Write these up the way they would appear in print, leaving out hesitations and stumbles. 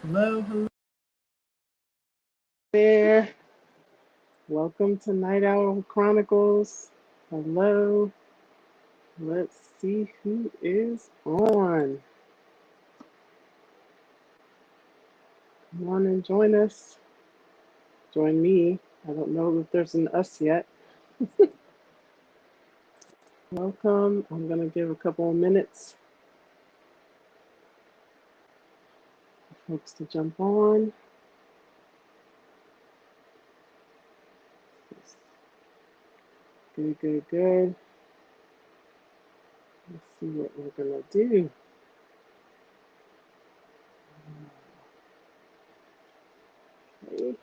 Hello, hello there. Welcome to Night Owl Chronicles. Hello. Let's see who is on. Come on and join us. Join me. I don't know if there's an us yet. Welcome. I'm going to give a couple of minutes for folks to jump on. Good, good, good. Let's see what we're going to do. Okay.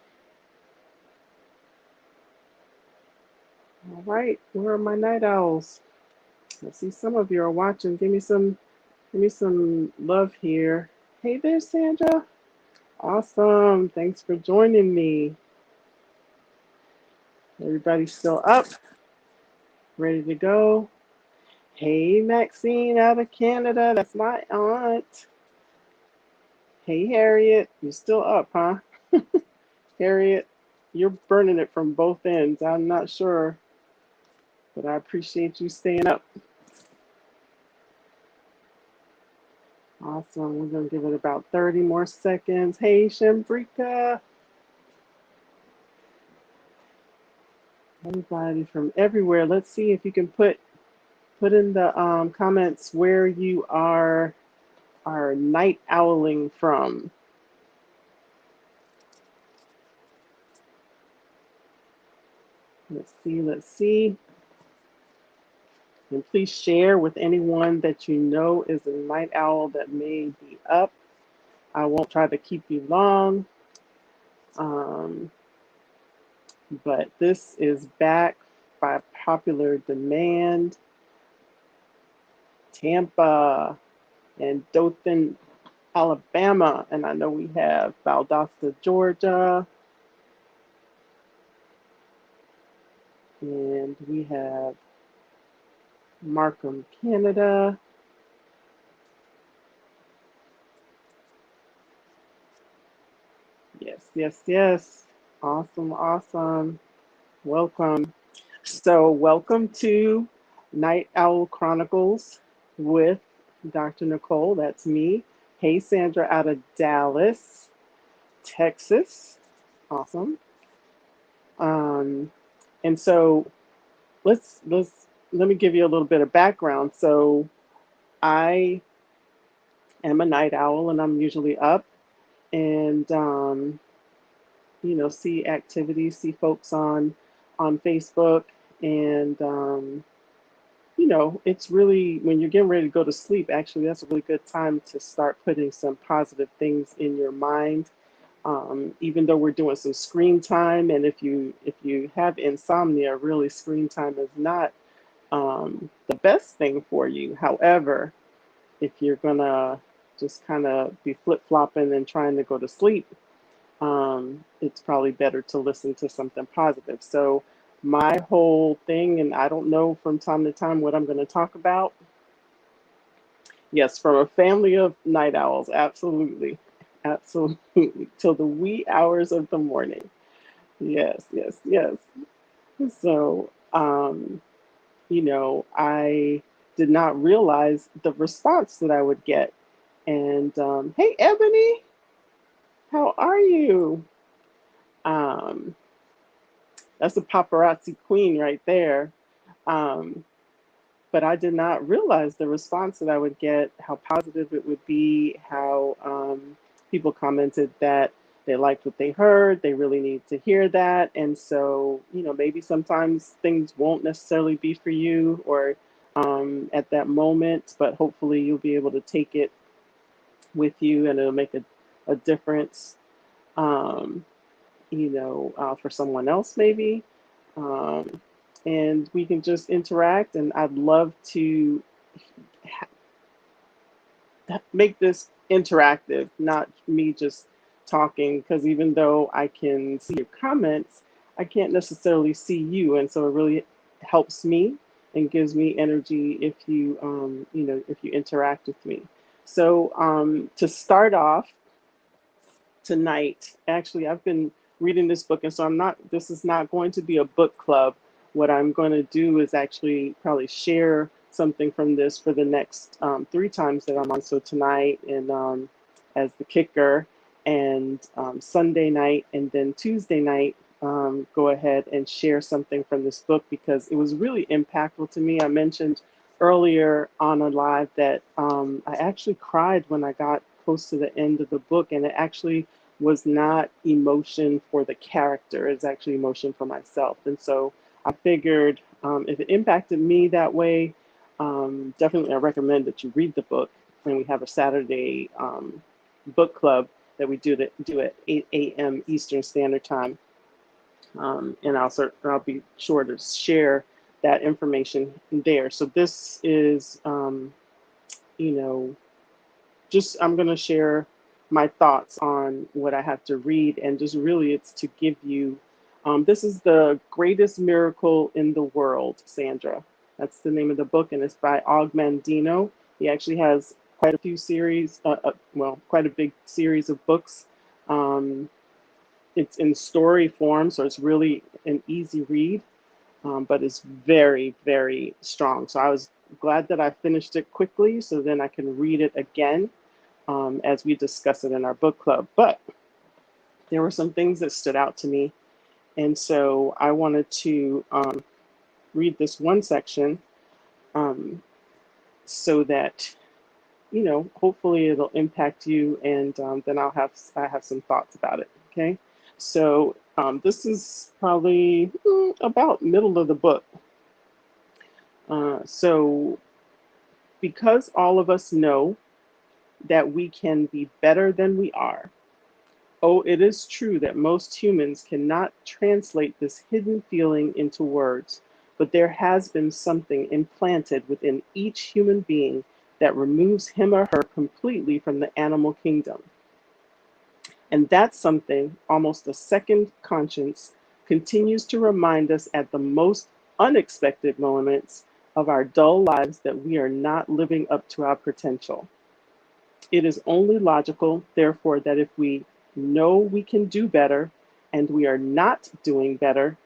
All right. Where are my night owls? I see some of you are watching. Give me some love here. Hey there, Sandra. Awesome. Thanks for joining me. Everybody still up? Ready to go? Hey, Maxine out of Canada. That's my aunt. Hey, Harriet. You still up, huh? Harriet, you're burning it from both ends. I'm not sure, but I appreciate you staying up. Awesome. We're going to give it about 30 more seconds. Hey, Shambrika. Everybody from everywhere. Let's see if you can put in the comments where you are night owling from. Let's see, let's see. And please share with anyone that you know is a night owl that may be up. I won't try to keep you long, but this is back by popular demand. Tampa and Dothan, Alabama, and I know we have Valdosta, Georgia, and we have Markham, Canada. Yes, yes, yes. Awesome, awesome. Welcome. So, welcome to Night Owl Chronicles with Dr. Nicole. That's me. Hey, Sandra out of Dallas, Texas. Awesome. Um, and so let me give you a little bit of background. So, I am a night owl, and I'm usually up and see activities, see folks on Facebook, and it's really when you're getting ready to go to sleep. Actually, that's a really good time to start putting some positive things in your mind. Even though we're doing some screen time, and if you have insomnia, really screen time is not the best thing for you. However, if you're gonna just kind of be flip flopping and trying to go to sleep, it's probably better to listen to something positive. So, my whole thing, and I don't know from time to time what I'm going to talk about. Yes, from a family of night owls, absolutely. Absolutely. Till the wee hours of the morning. Yes, yes, yes. So, I did not realize the response that I would get. And hey, Ebony, how are you? Um, That's a paparazzi queen right there. Um, but I did not realize the response that I would get, how positive it would be, how people commented that they liked what they heard, they really need to hear that. And so, maybe sometimes things won't necessarily be for you or at that moment, but hopefully you'll be able to take it with you and it'll make a difference, um, for someone else maybe. Um, and we can just interact. And I'd love to make this interactive, not me just talking, because even though I can see your comments, I can't necessarily see you. And so it really helps me and gives me energy if you interact with me. So to start off, tonight. Actually, I've been reading this book, and so this is not going to be a book club. What I'm going to do is actually probably share something from this for the next 3 times that I'm on. So tonight and as the kicker, and Sunday night, and then Tuesday night, go ahead and share something from this book because it was really impactful to me. I mentioned earlier on a live that I actually cried when I got close to the end of the book, and it actually was not emotion for the character, it's actually emotion for myself. And so I figured if it impacted me that way, definitely I recommend that you read the book. And we have a Saturday book club that we do at 8 a.m. Eastern Standard Time. And I'll be sure to share that information there. So this is, you know, just I'm going to share my thoughts on what I have to read, and just really it's to give you. This is The Greatest Miracle in the World, Sandra. That's the name of the book, and it's by Og Mandino. He actually has quite a few series, quite a big series of books. It's in story form, so it's really an easy read, but it's very, very strong. So I was glad that I finished it quickly so then I can read it again as we discuss it in our book club. But there were some things that stood out to me. And so I wanted to read this one section so that, hopefully it'll impact you. And then I have some thoughts about it. Okay. So this is probably about middle of the book. So because all of us know that we can be better than we are. Oh, it is true that most humans cannot translate this hidden feeling into words, but there has been something implanted within each human being that removes him or her completely from the animal kingdom. And that something, almost a second conscience, continues to remind us at the most unexpected moments of our dull lives that we are not living up to our potential. It is only logical, therefore, that if we know we can do better and we are not doing better,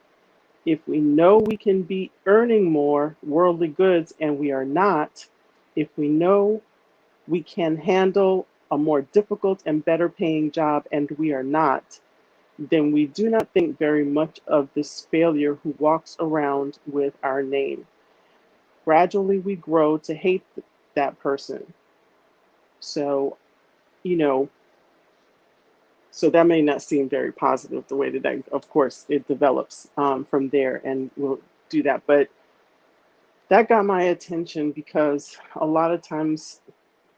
if we know we can be earning more worldly goods and we are not, if we know we can handle a more difficult and better paying job and we are not, then we do not think very much of this failure who walks around with our name. Gradually, we grow to hate that person. So, you know, so that may not seem very positive the way that, of course, it develops from there, and we'll do that. But that got my attention because a lot of times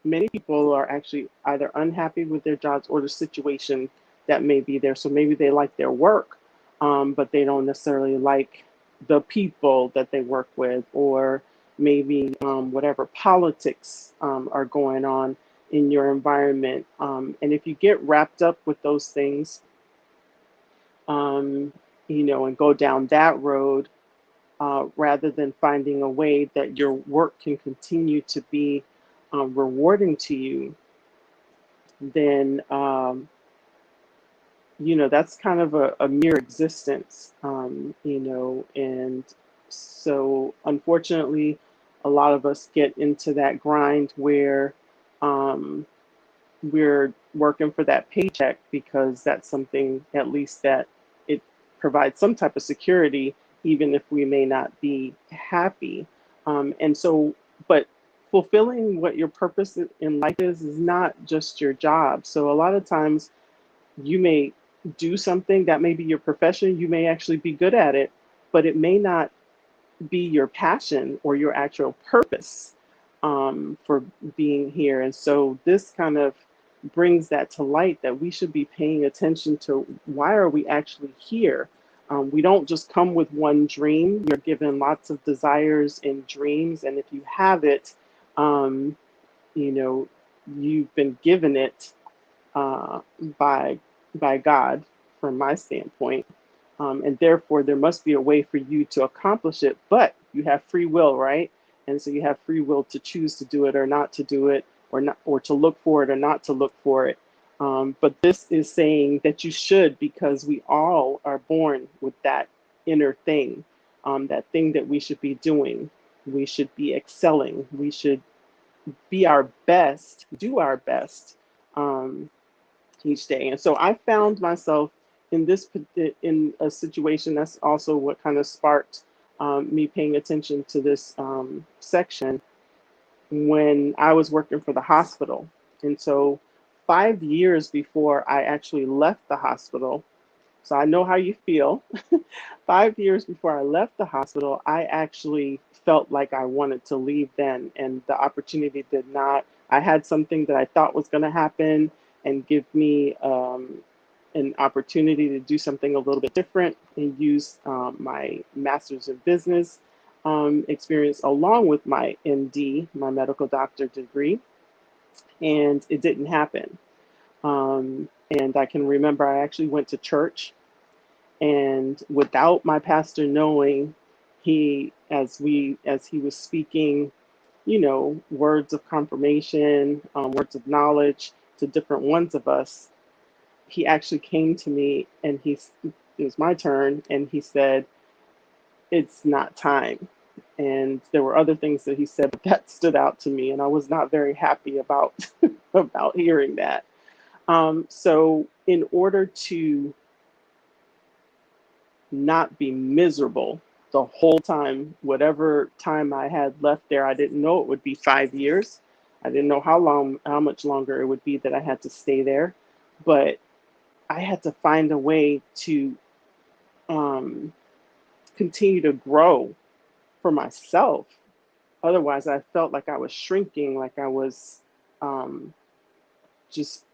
many people are actually either unhappy with their jobs or the situation that may be there. So maybe they like their work, but they don't necessarily like the people that they work with, or maybe whatever politics are going on in your environment. And if you get wrapped up with those things, and go down that road, rather than finding a way that your work can continue to be rewarding to you, then that's kind of a mere existence, and so unfortunately, a lot of us get into that grind where um, we're working for that paycheck because that's something at least that it provides some type of security, even if we may not be happy. And so, but fulfilling what your purpose in life is not just your job. So a lot of times you may do something that may be your profession, you may actually be good at it, but it may not be your passion or your actual purpose for being here. And so this kind of brings that to light that we should be paying attention to why are we actually here. We don't just come with one dream. You're given lots of desires and dreams, and if you have it, um, you've been given it uh, by by God, from my standpoint, and therefore there must be a way for you to accomplish it. But you have free will, right? And so you have free will to choose to do it or not to do it, or not, or to look for it or not to look for it. But this is saying that you should, because we all are born with that inner thing, that thing that we should be doing. We should be excelling. We should be our best, do our best um, each day. And so I found myself in in a situation. That's also what kind of sparked me paying attention to this section when I was working for the hospital. And so 5 years before I actually left the hospital, so I know how you feel. 5 years before I left the hospital, I actually felt like I wanted to leave then, and the opportunity did not. I had something that I thought was going to happen and give me an opportunity to do something a little bit different and use my master's in business experience along with my MD, my medical doctor degree, and it didn't happen. And I can remember I actually went to church, and without my pastor knowing, as he was speaking, words of confirmation, words of knowledge to different ones of us, he actually came to me and it was my turn, and he said, "It's not time." And there were other things that he said, but that stood out to me, and I was not very happy about about hearing that. So in order to not be miserable the whole time, whatever time I had left there, I didn't know it would be 5 years. I didn't know how much longer it would be that I had to stay there, but I had to find a way to um, continue to grow for myself. Otherwise, I felt like I was shrinking, like I was um, just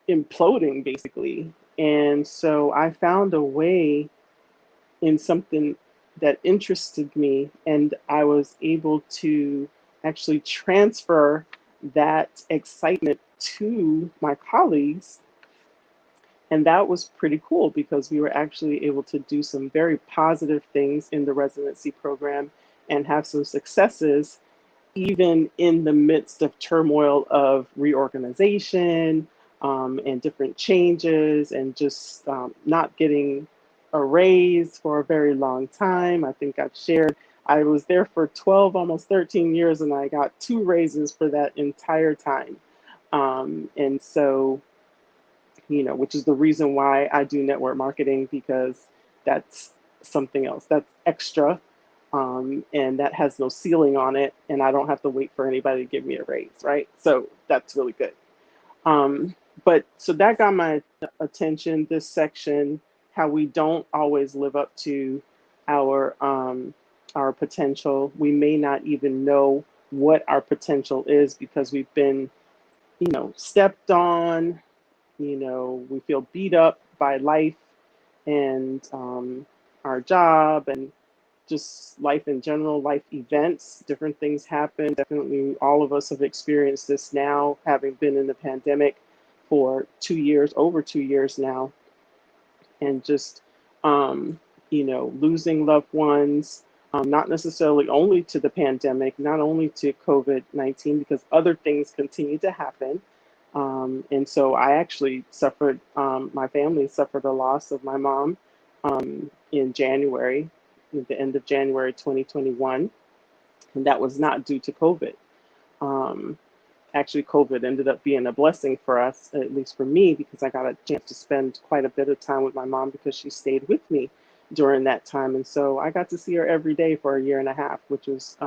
imploding basically. And so I found a way in something that interested me, and I was able to actually transfer that excitement to my colleagues. And that was pretty cool because we were actually able to do some very positive things in the residency program and have some successes even in the midst of turmoil of reorganization and different changes, and just not getting a raise for a very long time. I think I've shared I was there for 12, almost 13 years, and I got two raises for that entire time. And so, which is the reason why I do network marketing, because that's something else that's extra, and that has no ceiling on it, and I don't have to wait for anybody to give me a raise, right? So that's really good. Um, but so that got my attention. This section, how we don't always live up to our our potential. We may not even know what our potential is because we've been, stepped on. We feel beat up by life and our job and just life in general, life events, different things happen. Definitely, all of us have experienced this now, having been in the pandemic for 2 years, over 2 years now, and just, losing loved ones, not necessarily only to the pandemic, not only to COVID-19, because other things continue to happen. And so I actually suffered, my family suffered a loss of my mom in January, at the end of January 2021, and that was not due to COVID. Um, Actually, COVID ended up being a blessing for us, at least for me, because I got a chance to spend quite a bit of time with my mom because she stayed with me during that time. And so I got to see her every day for a year and a half, which was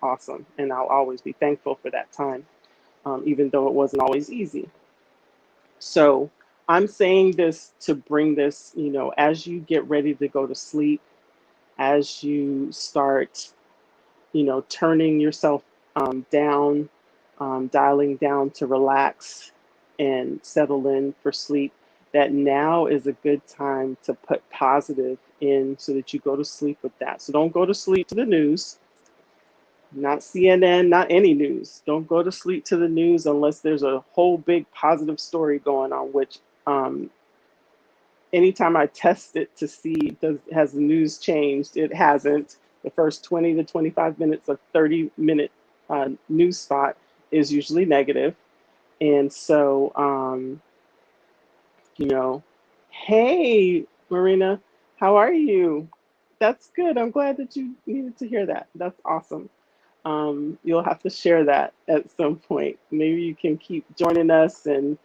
awesome. And I'll always be thankful for that time, even though it wasn't always easy. So I'm saying this to bring this, as you get ready to go to sleep, as you start, turning yourself down, dialing down to relax and settle in for sleep, that now is a good time to put positive in so that you go to sleep with that. So don't go to sleep to the news, not CNN, not any news. Don't go to sleep to the news unless there's a whole big positive story going on, which anytime I test it to see has the news changed, it hasn't. The first 20 to 25 minutes of 30-minute news spot is usually negative. And so you know, hey, Marina, how are you? That's good. I'm glad that you needed to hear that. That's awesome. You'll have to share that at some point. Maybe you can keep joining us, and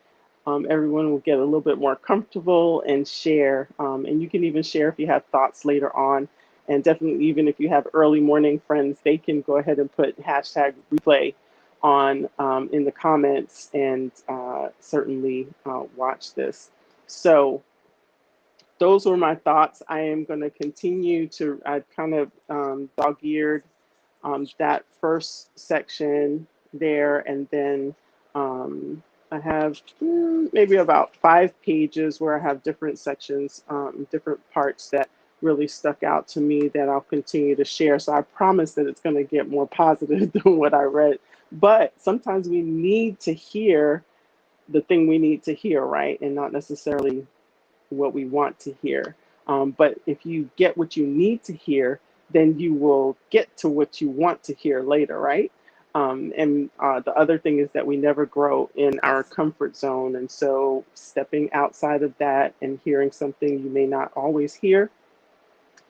everyone will get a little bit more comfortable and share. And you can even share if you have thoughts later on. And definitely, even if you have early morning friends, they can go ahead and put hashtag replay on in the comments and certainly watch this. So those were my thoughts. I am going to continue to, I kind of dog-eared that first section there, and then I have maybe about 5 pages where I have different sections, different parts that really stuck out to me that I'll continue to share. So I promise that it's going to get more positive than what I read. But sometimes we need to hear the thing we need to hear, right? And not necessarily what we want to hear. But if you get what you need to hear, then you will get to what you want to hear later, right? And the other thing is that we never grow in our comfort zone. And so stepping outside of that and hearing something you may not always hear,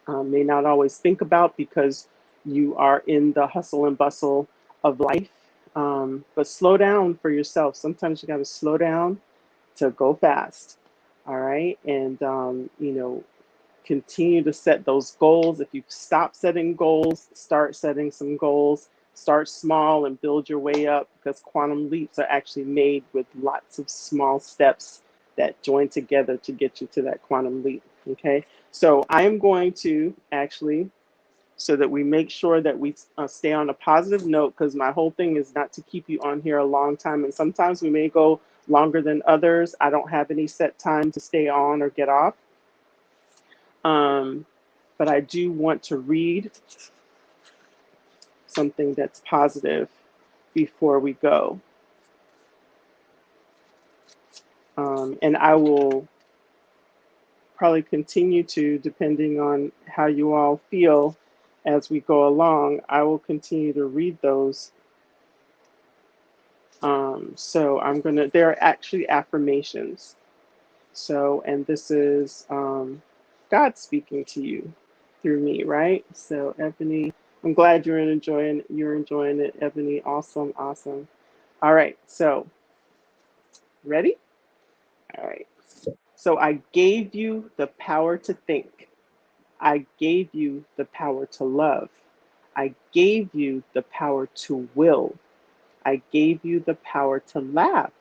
may not always think about because you are in the hustle and bustle of life. But slow down for yourself. Sometimes you got to slow down to go fast. All right. And, continue to set those goals. If you stop setting goals, start setting some goals. Start small and build your way up, because quantum leaps are actually made with lots of small steps that join together to get you to that quantum leap. Okay. So I am going to actually, so that we make sure that we stay on a positive note, because my whole thing is not to keep you on here a long time. And sometimes we may go longer than others. I don't have any set time to stay on or get off. But I do want to read something that's positive before we go. And I will probably continue to, depending on how you all feel as we go along, I will continue to read those. So I'm going to, they're actually affirmations. So, and this is God speaking to you through me, right? So Ebony, I'm glad you're enjoying it, Ebony. Awesome, awesome. All right, so ready? All right. So I gave you the power to think. I gave you the power to love. I gave you the power to will. I gave you the power to laugh.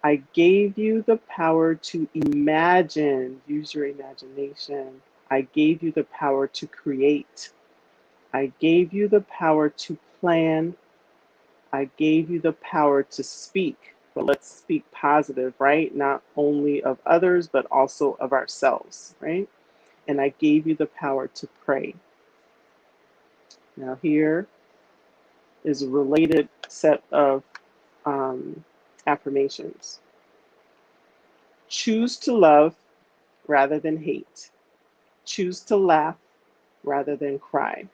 I gave you the power to imagine. Use your imagination. I gave you the power to create. I gave you the power to plan. I gave you the power to speak. But let's speak positive, right? Not only of others, but also of ourselves, right? And I gave you the power to pray. Now, here is a related set of affirmations. Choose to love rather than hate. Choose to laugh rather than cry.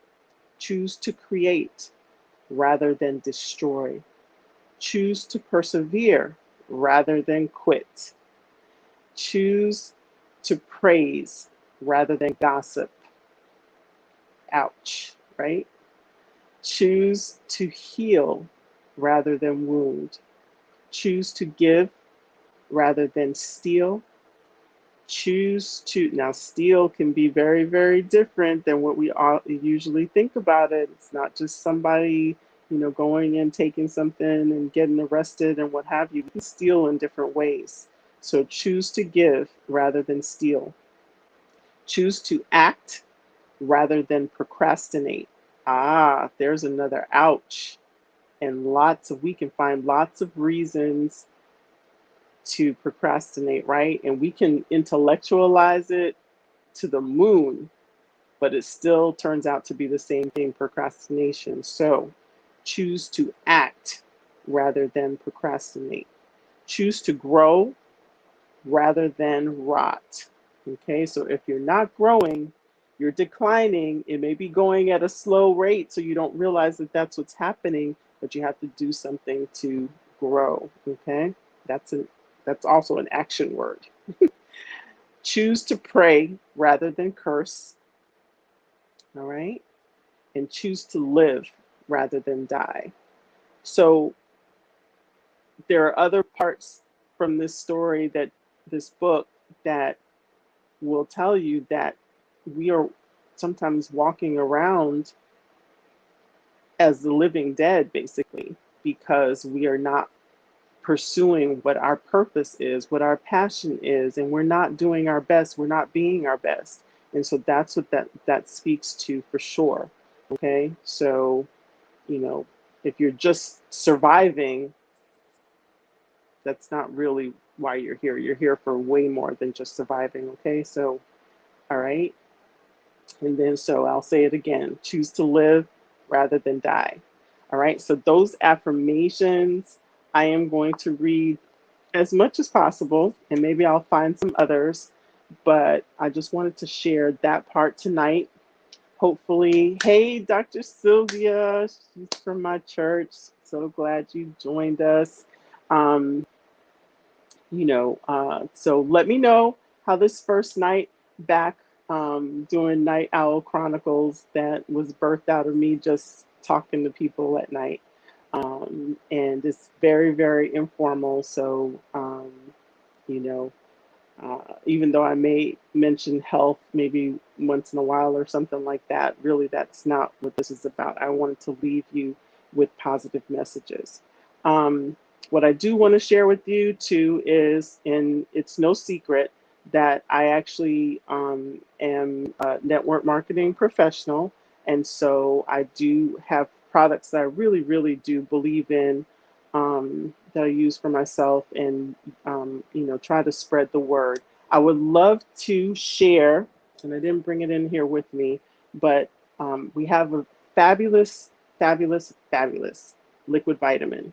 Choose to create rather than destroy. Choose to persevere rather than quit. Choose to praise rather than gossip. Ouch, right? Choose to heal rather than wound. Choose to give rather than steal. Choose to, now steal can be very, very different than what we all usually think about it. It's not just somebody, going and taking something and getting arrested and what have you. You can steal in different ways. So choose to give rather than steal. Choose to act rather than procrastinate. Ah, there's another ouch. And we can find lots of reasons to procrastinate, right? And we can intellectualize it to the moon, but it still turns out to be the same thing, procrastination. So choose to act rather than procrastinate. Choose to grow rather than rot. Okay, so if you're not growing, you're declining. It may be going at a slow rate, so you don't realize that that's what's happening, but you have to do something to grow. Okay, that's also an action word. Choose to pray rather than curse. All right. And choose to live rather than die. So there are other parts from this story, that this book, that will tell you that we are sometimes walking around as the living dead, basically, because we are not pursuing what our purpose is, what our passion is, and we're not doing our best, we're not being our best. And so that's what that speaks to for sure. Okay. So, you know, if you're just surviving, that's not really why you're here. You're here for way more than just surviving. Okay. So, all right. And then, so I'll say it again, choose to live rather than die. All right. So those affirmations, I am going to read as much as possible, and maybe I'll find some others, but I just wanted to share that part tonight. Hopefully, hey, Dr. Sylvia, she's from my church. So glad you joined us. Um, so let me know how this first night back, doing Night Owl Chronicles, that was birthed out of me just talking to people at night. And it's very, very informal. So, you know, even though I may mention health maybe once in a while or something like that, really that's not what this is about. I wanted to leave you with positive messages. Um, what I do want to share with you too is, and it's no secret, that I actually am a network marketing professional. And so I do have products that I really, really do believe in, that I use for myself, and try to spread the word. I would love to share, and I didn't bring it in here with me, but we have a fabulous, fabulous, fabulous liquid vitamin.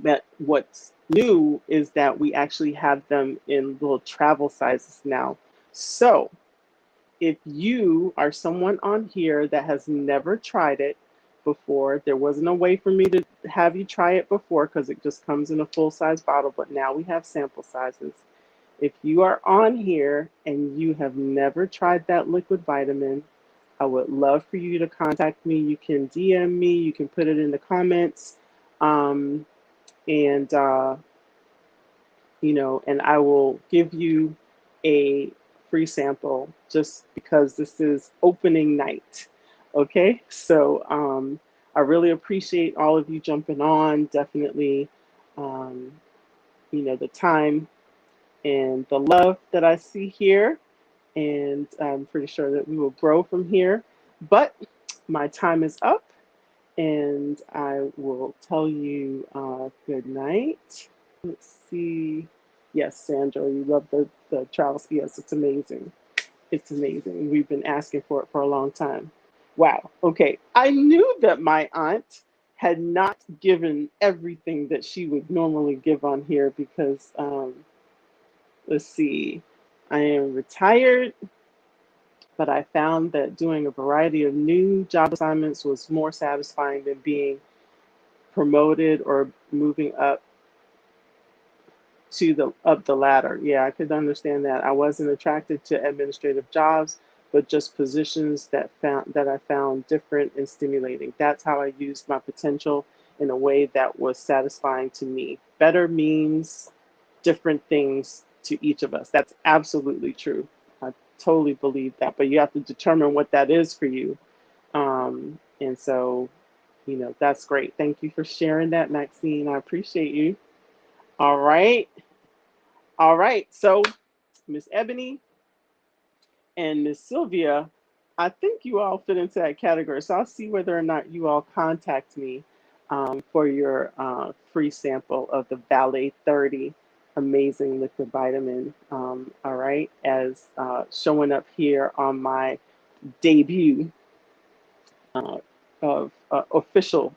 That what's new is that we actually have them in little travel sizes now. So if you are someone on here that has never tried it before, there wasn't a way for me to have you try it before because it just comes in a full size bottle, but now we have sample sizes. If you are on here and you have never tried that liquid vitamin, I would love for you to contact me. You can DM me, you can put it in the comments, um, and I will give you a free sample just because this is opening night. Okay, so I really appreciate all of you jumping on. Definitely, um, the time and the love that I see here, and I'm pretty sure that we will grow from here. But my time is up, and I will tell you good night. Let's see. Yes, Sandra, you love the travel ski. Yes, it's amazing. It's amazing. We've been asking for it for a long time. Wow. Okay. I knew that my aunt had not given everything that she would normally give on here because, let's see, I am retired, but I found that doing a variety of new job assignments was more satisfying than being promoted or moving up the ladder. Yeah, I could understand that. I wasn't attracted to administrative jobs, but just positions that I found different and stimulating. That's how I used my potential in a way that was satisfying to me. Better means different things to each of us. That's absolutely true. I totally believe that, but you have to determine what that is for you. And so, that's great. Thank you for sharing that, Maxine. I appreciate you. All right. All right. So, Miss Ebony and Miss Sylvia, I think you all fit into that category. So I'll see whether or not you all contact me for your free sample of the Ballet 30 amazing liquid vitamin. All right. As showing up here on my debut uh, of official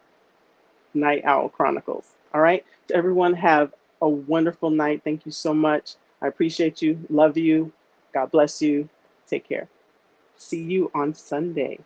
Night Owl Chronicles. All right. To everyone, have a wonderful night. Thank you so much. I appreciate you. Love you. God bless you. Take care. See you on Sunday.